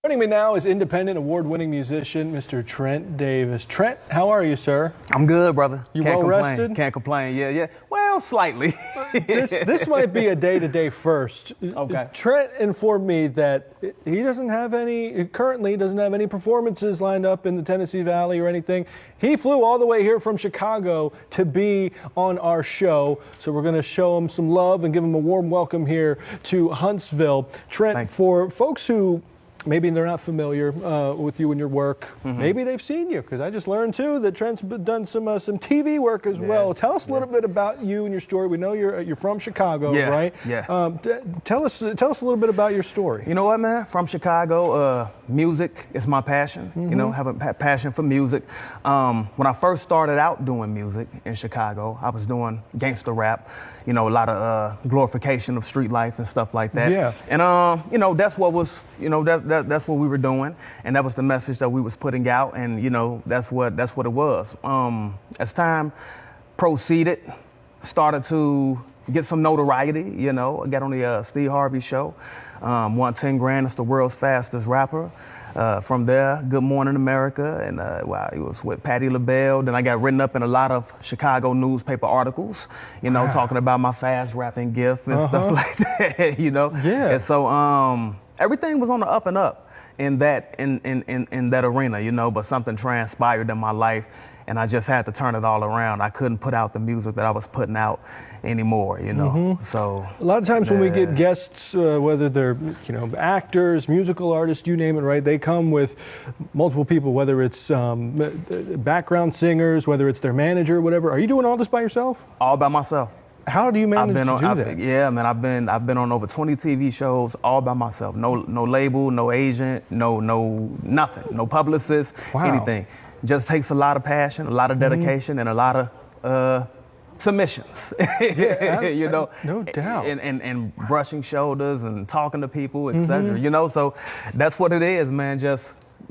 Joining me now is independent award-winning musician, Mr. Trent Davis. Trent, how are you, sir? I'm good, brother. You Can't well complain. rested? Can't complain. Yeah. Well, slightly. This might be a day-to-day first. Okay. Trent informed me that he currently doesn't have any performances lined up in the Tennessee Valley or anything. He flew all the way here from Chicago to be on our show, so we're going to show him some love and give him a warm welcome here to Huntsville. Trent, Thanks. For folks who maybe they're not familiar with you and your work. Maybe they've seen you, because I just learned too that Trent's done some TV work as well. Tell us a little bit about you and your story. We know you're from Chicago, right? Yeah. Tell us a little bit about your story. You know what, man? From Chicago, music is my passion. You know, have a passion for music. When I first started out doing music in Chicago, I was doing gangster rap. You know, a lot of glorification of street life and stuff like that. Yeah. And you know, that's what was, you know, that's what we were doing, and that was the message that we was putting out, and you know, that's what it was. As time proceeded, started to get some notoriety. You know, I got on the Steve Harvey show, won 10 grand as the world's fastest rapper. From there, Good Morning America, and wow, it was with Patti LaBelle. Then I got written up in a lot of Chicago newspaper articles, you know, talking about my fast rapping gift and stuff like that, you know. Yeah. And so everything was on the up and up in that arena, you know. But something transpired in my life, and I just had to turn it all around. I couldn't put out the music that I was putting out anymore, you know. So a lot of times when we get guests, whether they're actors, musical artists, you name it, right? They come with multiple people, whether it's background singers, whether it's their manager, whatever. Are you doing all this by yourself? All by myself. How do you manage to do that? Yeah, man, I've been on over 20 TV shows all by myself. No label, no agent, no nothing, no publicist, anything. Just takes a lot of passion, a lot of dedication, and a lot of submissions. You know, no doubt. And brushing shoulders and talking to people, etc. You know, so that's what it is, man. Just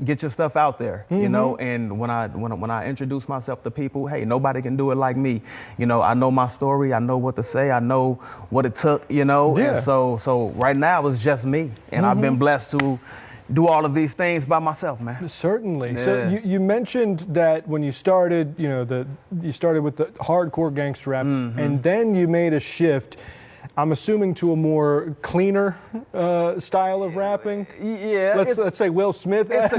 get your stuff out there, you know. And when I introduce myself to people, hey, nobody can do it like me. You know, I know my story, I know what to say, I know what it took, you know. Yeah. And so right now it's just me, and I've been blessed to do all of these things by myself, man. Certainly. Yeah. So you mentioned that when you started, you started with the hardcore gangster rap, and then you made a shift, I'm assuming, to a more cleaner style of rapping. Yeah. Let's say Will Smith. It's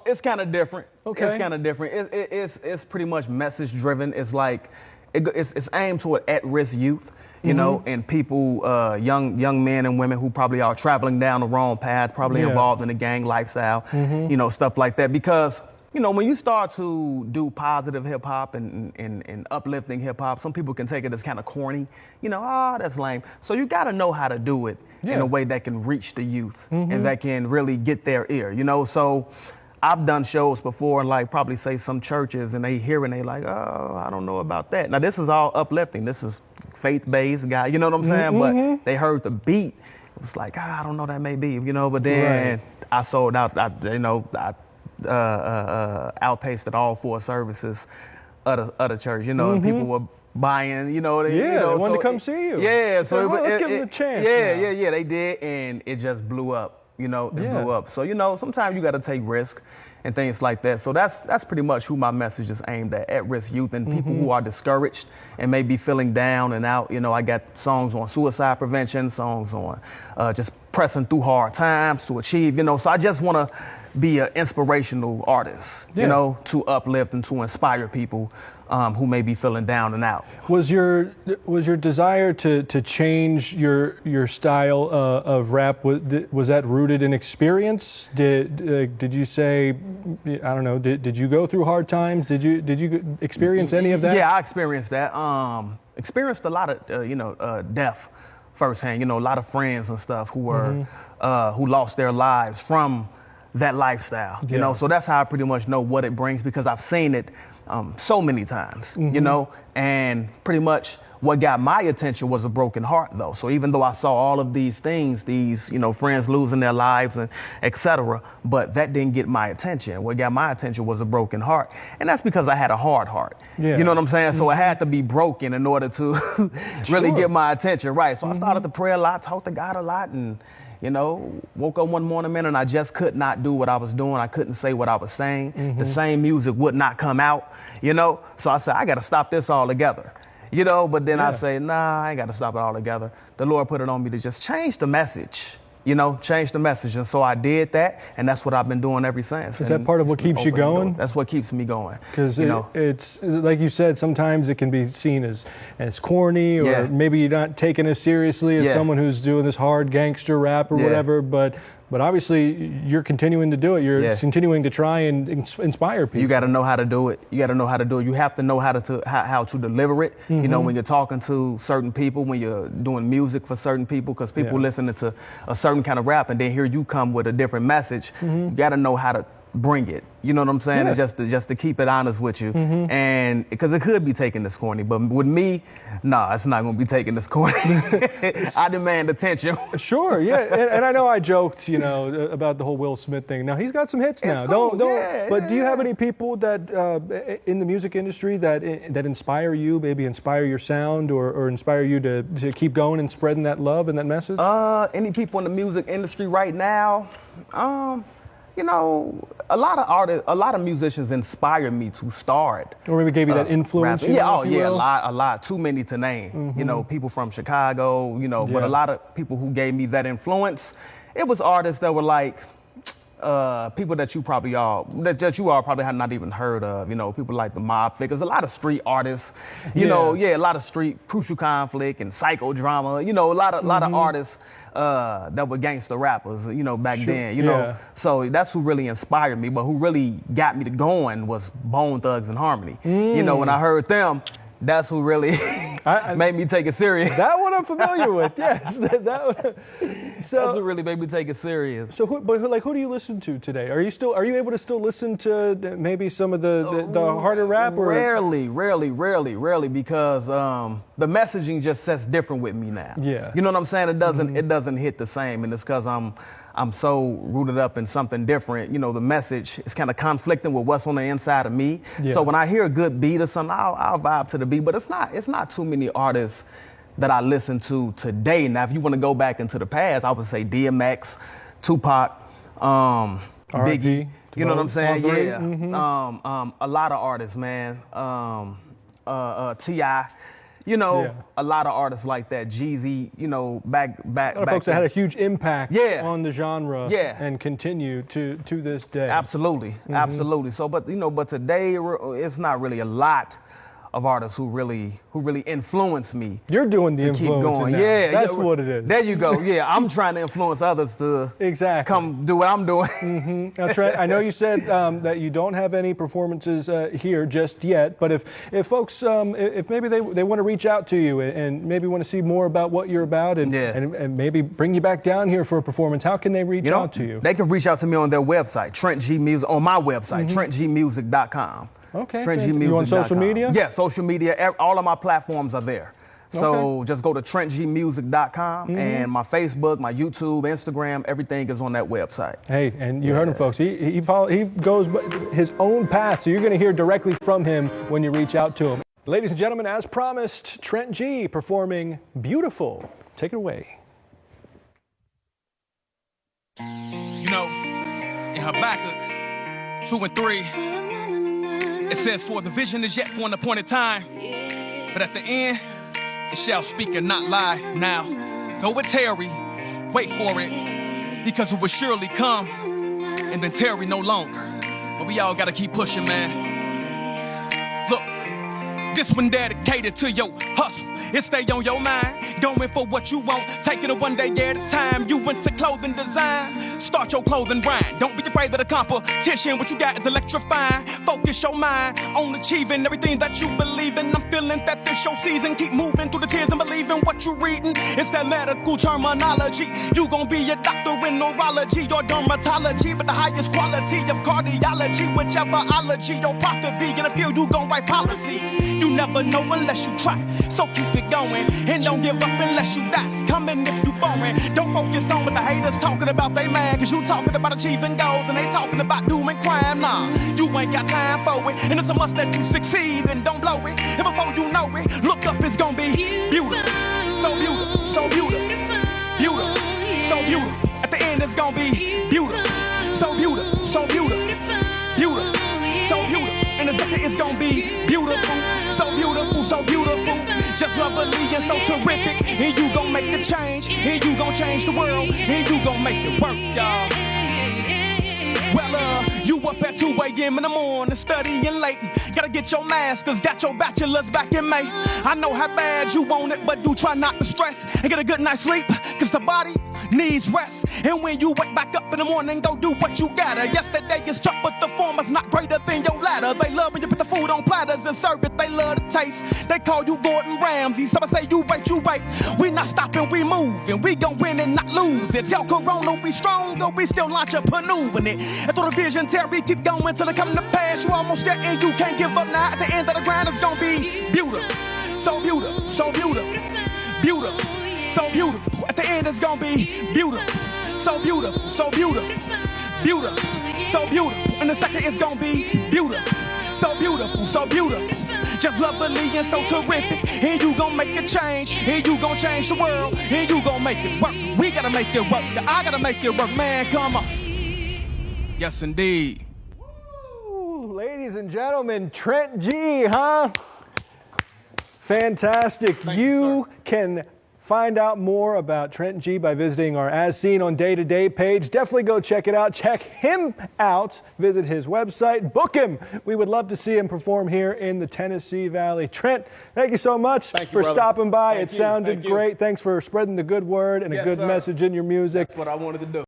it's kind of different. Okay. It's kind of different. It's pretty much message driven. It's like it's aimed toward at-risk youth. You know, and people, young men and women who probably are traveling down the wrong path, probably involved in the gang lifestyle, you know, stuff like that. Because, you know, when you start to do positive hip hop and uplifting hip hop, some people can take it as kind of corny, you know, that's lame. So you got to know how to do it in a way that can reach the youth and that can really get their ear, you know. So I've done shows before, and like probably say some churches, and they hear and they like, oh, I don't know about that. Now this is all uplifting. This is faith-based guy, you know what I'm saying? But they heard the beat. It was like, I don't know, that may be, you know. But then I sold out. I outpaced all 4 services of the church, you know, and people were buying, you know. They wanted to come see you. Yeah, so let's give them a chance. Yeah, they did, and it just blew up. You know, it blew up. So, you know, sometimes you got to take risk and things like that. So that's pretty much who my message is aimed at-risk youth and people who are discouraged and may be feeling down and out. You know, I got songs on suicide prevention, songs on just pressing through hard times to achieve, you know. So I just want to be an inspirational artist, you know, to uplift and to inspire people who may be feeling down and out. Was your desire to change your style of rap, was that rooted in experience? Did you say, I don't know, did you go through hard times? Did you experience any of that? Yeah, I experienced that. Experienced a lot of death firsthand. You know, a lot of friends and stuff who were who lost their lives from that lifestyle. You know, so that's how I pretty much know what it brings, because I've seen it so many times, you know, and pretty much what got my attention was a broken heart, though. So even though I saw all of these things, these, friends losing their lives and et cetera, but that didn't get my attention. What got my attention was a broken heart. And that's because I had a hard heart. Yeah. You know what I'm saying? So it had to be broken in order to really get my attention, right? So I started to pray a lot, talk to God a lot, and woke up one morning, man, and I just could not do what I was doing. I couldn't say what I was saying. The same music would not come out, So I said, I got to stop this altogether, But then I say, nah, I ain't got to stop it altogether. The Lord put it on me to just change the message, change the message. And so I did that, and that's what I've been doing ever since. Is that part of what keeps you going? That's what keeps me going. Because it's like you said, sometimes it can be seen as corny, or maybe you're not taken as seriously as someone who's doing this hard gangster rap or whatever. But obviously, you're continuing to do it. You're continuing to try and inspire people. You got to know how to do it. You have to know how to deliver it. When you're talking to certain people, when you're doing music for certain people, because people listening to a certain kind of rap, and then here you come with a different message. You got to know how to bring it. You know what I'm saying? And just to keep it honest with you. And because it could be taken this corny, but with me, nah, it's not going to be taken this corny. I demand attention. Sure, yeah. And I know I joked, about the whole Will Smith thing. Now he's got some hits now. Cool. But do you have any people that in the music industry that inspire you, maybe inspire your sound, or inspire you to keep going and spreading that love and that message? Any people in the music industry right now? A lot of artists, a lot of musicians inspire me to start. Or maybe gave you that influence? A lot. Too many to name. People from Chicago, but a lot of people who gave me that influence. It was artists that were like people that you all probably have not even heard of. People like the Mob Figures, a lot of street artists. A lot of street Crucial Conflict and Psychodrama. A lot of artists. That were gangster rappers, back then, So that's who really inspired me, but who really got me to going was Bone Thugs and Harmony. When I heard them, that's who really made me take it serious. That one I'm familiar with, yes. That's what really made me take it serious. So, who do you listen to today? Are you able to still listen to maybe some of the harder rap? Or? Rarely, because the messaging just sets different with me now. Yeah. You know what I'm saying? It doesn't hit the same, and it's because I'm so rooted up in something different. The message is kind of conflicting with what's on the inside of me. Yeah. So when I hear a good beat or something, I'll vibe to the beat. But it's not too many artists that I listen to today. Now, if you want to go back into the past, I would say DMX, Tupac, Biggie. You know what I'm saying? Yeah. A lot of artists, man. T.I. A lot of artists like that. Jeezy, back. A lot of folks that had a huge impact on the genre, and continue to this day. Absolutely. So, but today it's not really a lot of artists who really influence me. You're doing the influencing keep going. Now. Yeah, that's what it is. There you go. Yeah, I'm trying to influence others to come do what I'm doing. Now, Trent, I know you said that you don't have any performances here just yet, but if folks, if maybe they want to reach out to you and maybe want to see more about what you're about and maybe bring you back down here for a performance, how can they reach out to you? They can reach out to me on their website, Trent G Music, on my website, TrentGmusic.com. Okay. You on social media? Yeah, social media. All of my platforms are there. So just go to TrentGmusic.com and my Facebook, my YouTube, Instagram, everything is on that website. Hey, and you heard him, folks. He goes his own path, so you're going to hear directly from him when you reach out to him. Ladies and gentlemen, as promised, Trent G performing Beautiful. Take it away. In Habakkuk 2 and 3, it says, for the vision is yet for an appointed time, but at the end, it shall speak and not lie. Now, though it tarry, wait for it, because it will surely come, and then tarry no longer. But we all gotta keep pushing, man. Look, this one dedicated to your hustle. It stay on your mind, going for what you want, taking it one day at a time. You went to clothing design, start your clothing brand. Don't be afraid of the competition, what you got is electrifying. Focus your mind on achieving everything that you believe in. I'm feeling that this your season, keep moving through the tears and believing what you reading. It's that medical terminology, you gon' be a doctor in neurology or dermatology, but the highest quality of cardiology, whichever ology your profit be in the field, you gon' write policies. You never know unless you try, so keep it it going. And don't give up unless you die. It's coming if you foreign. Don't focus on what the haters talking about. They mad cause you talking about achieving goals and they talking about doing crime. Nah, you ain't got time for it. And it's a must that you succeed and don't blow it. And before you know it, look up, it's gonna be beautiful. So beautiful, so beautiful, beautiful, so beautiful. At the end, it's gonna be beautiful. So beautiful, so beautiful, beautiful, so beautiful. And the second, it's gonna be beautiful. So beautiful, so beautiful. Just lovely and so terrific. And you gon' make a change. And you gon' change the world. And you gon' make it work, y'all. Well, you up at 2 a.m. in the morning, studying late. Gotta get your master's, got your bachelor's back in May. I know how bad you want it, but do try not to stress. And get a good night's sleep, cause the body needs rest. And when you wake back up in the morning, go do what you gotta. Yesterday is tough, but the former's not greater than your ladder. They love when you put the food on platters and serve it, they love the taste. They call you Gordon Ramsay, some say you wait. We not stopping, we moving. We gon' win and not lose it. Tell Corona we stronger, we still entrepreneuring it. And through the vision, Terry, keep going till it come to pass. You almost there and you can't give up now. At the end of the grind, it's gonna be beautiful. So beautiful, so beautiful, beautiful, so beautiful. At the end, it's gonna be beautiful. So beautiful, so beautiful, beautiful, so beautiful. In the second, it's gonna be beautiful. So beautiful, so beautiful. Just lovely and so terrific. And you gon' make a change. And you gon' change the world. And you gon' make it work. We gotta make it work. I gotta make it work, man. Come on. Yes, indeed. Ooh, ladies and gentlemen, Trent G, huh? Fantastic. Thank You sir. can find out more about Trent G by visiting our As Seen on Day to Day page. Definitely go check it out. Check him out. Visit his website. Book him. We would love to see him perform here in the Tennessee Valley. Trent, thank you so much for brother. stopping by. Thank It you. sounded Thank you. great. Thanks for spreading the good word and a Yes, good sir. message in your music. That's what I wanted to do.